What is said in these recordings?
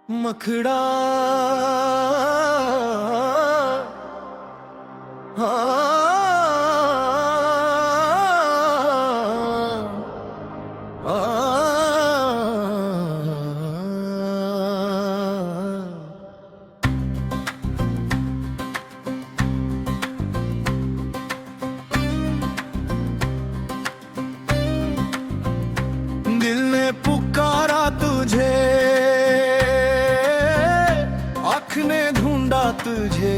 मखड़ा दिल ने पुकारा तुझे, आँख ने ढूंढा तुझे,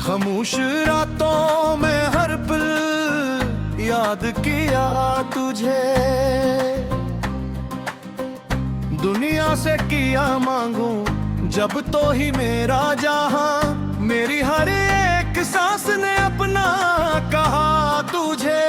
खामोश रातों में हर पल याद किया तुझे। दुनिया से किया मांगू जब तो ही मेरा जहां, मेरी हर एक सांस ने अपना कहा तुझे।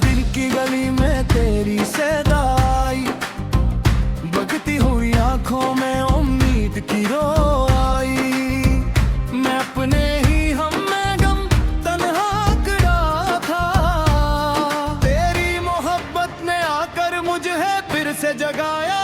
दिल की गली में तेरी सदाई, बगती हुई आंखों में उम्मीद की रोई। मैं अपने ही हम में गम तन्हा खड़ा था, तेरी मोहब्बत ने आकर मुझे फिर से जगाया।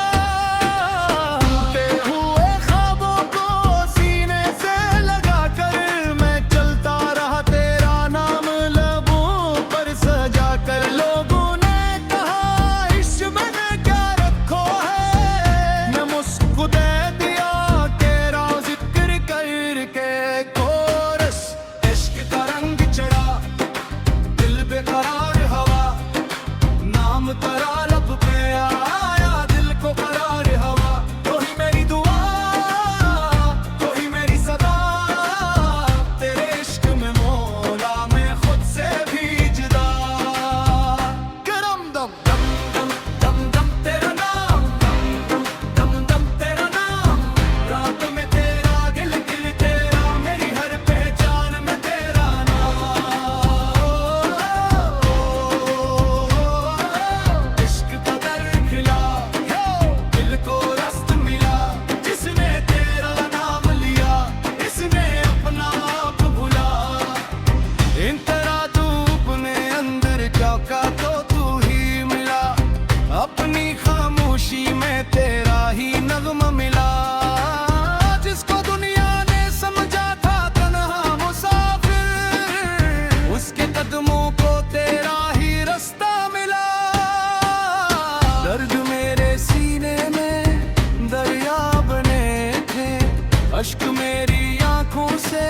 अश्क मेरी आंखों से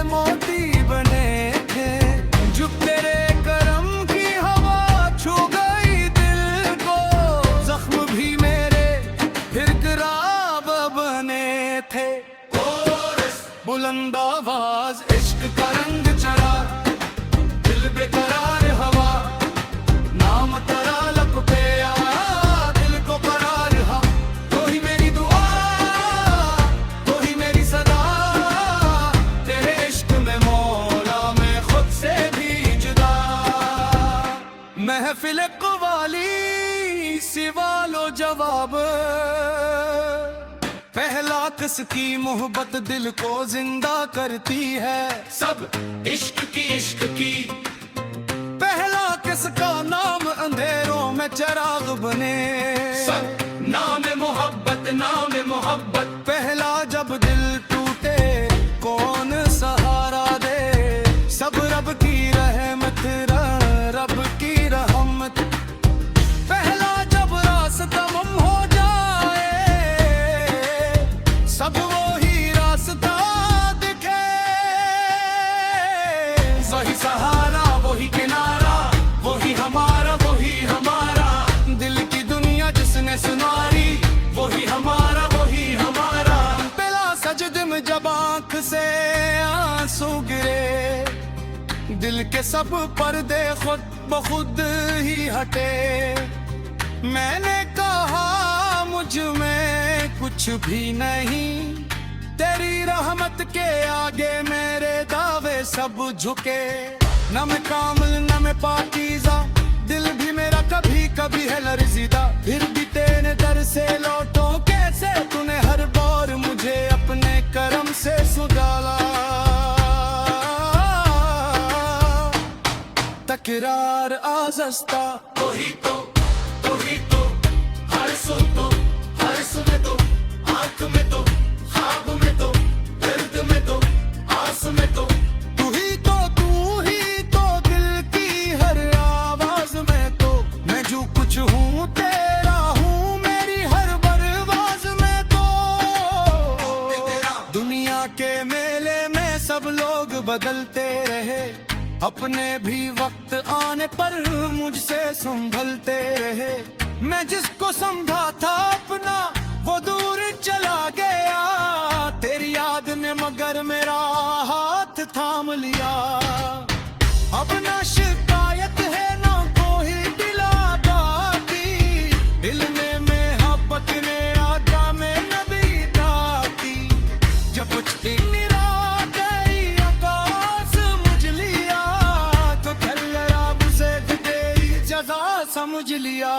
मोती बने थे, जो तेरे करम की हवा छू गई दिल को। जख्म भी मेरे फिर गिराव बने थे। बुलंद आवाज इश्क का रंग चढ़ा, दिल बेकरार हवा, नाम तेरा लब पे आया, दिल को करार हा। तो ही मेरी दुआ, तो ही मेरी सदा, तेरे इश्क में मौला मैं खुद से भी जुदा। महफिल कवाली सवालो जवाब, पहला किसकी मोहब्बत दिल को जिंदा करती है। सब इश्क की पहला किसका नाम अंधेरों में चिराग बने। सब नाम मोहब्बत पहला जब दिल टूटे कौन सहारा दे। सब रब की रहमत, रब की रहमत। पहला जब रास्ता गुम हो जाए, सब वो ही रास्ता दिखे। वही सहारा, वही किनारा, वही हमारा, वही हमारा। दिल की दुनिया जिसने सुनारी, वही हमारा, वही हमारा। पहला सजद में जब आंख से आंसू गिरे, दिल के सब पर्दे खुद ब खुद ही हटे। मैंने कहा मुझ में कुछ भी नहीं, तेरी रहमत के आगे सब झुके। न मैं कामिल न मैं पाकीज़ा, दिल भी मेरा कभी कभी है लर्ज़िदा। फिर भी तेरे दर से लौटो कैसे, तूने हर बार मुझे अपने करम से सुधारा। तकरार आज़स्ता वही तो हर सुन तो हर सुने तो, आँख में तो ख्वाब में तो दर्द में तो आस में तो। तू ही तो दिल की हर आवाज में तो। मैं जो कुछ हूँ तेरा हूँ, मेरी हर बरवाज में तो। दुनिया के मेले में सब लोग बदलते रहे, अपने भी वक्त आने पर मुझसे संभलते रहे। मैं जिसको समझा था अपना वो दूर चला गया, तेरी याद ने मगर मेरा हाथ थाम लिया। अब ना शिकायत है ना कोई दिला बाकी, दिल में मोहब्बत ने आगा में नबी दाती। जब कुछ समझ लिया।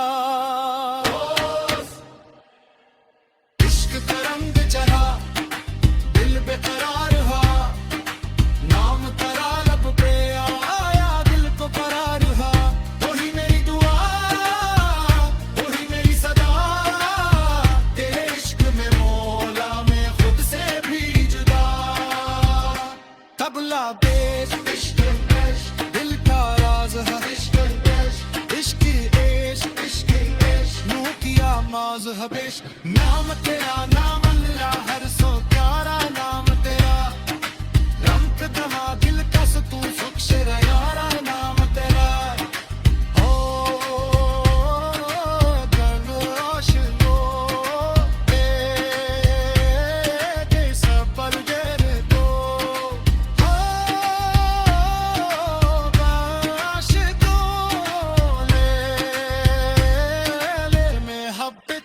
इश्क का रंग चढ़ा, दिल बेकरार हुआ, नाम तेरा लब पे आया, दिल को करार हुआ। वही मेरी दुआ, वही मेरी सदा, तेरे इश्क में मौला में खुद से भी जुदा। तबला बेस इश्क दिल का राज है, हबेश। नाम तेरा नाम अल्लाह, हर सो प्यारा नाम तेरा। रंग दमा दिल का तू सुख से यारा नाम तेरा। ओ दर्द आशिको दे सबर गेरे दो। आशिको ले में हब्बत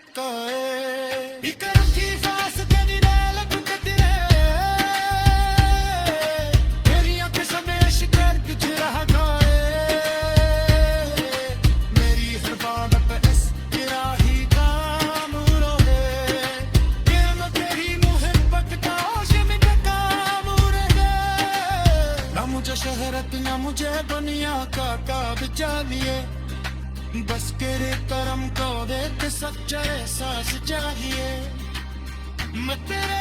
शहरत न मुझे दुनिया का काब चाहिए, बस तेरे करम को देख सच्चा एहसास चाहिए। मैं तेरे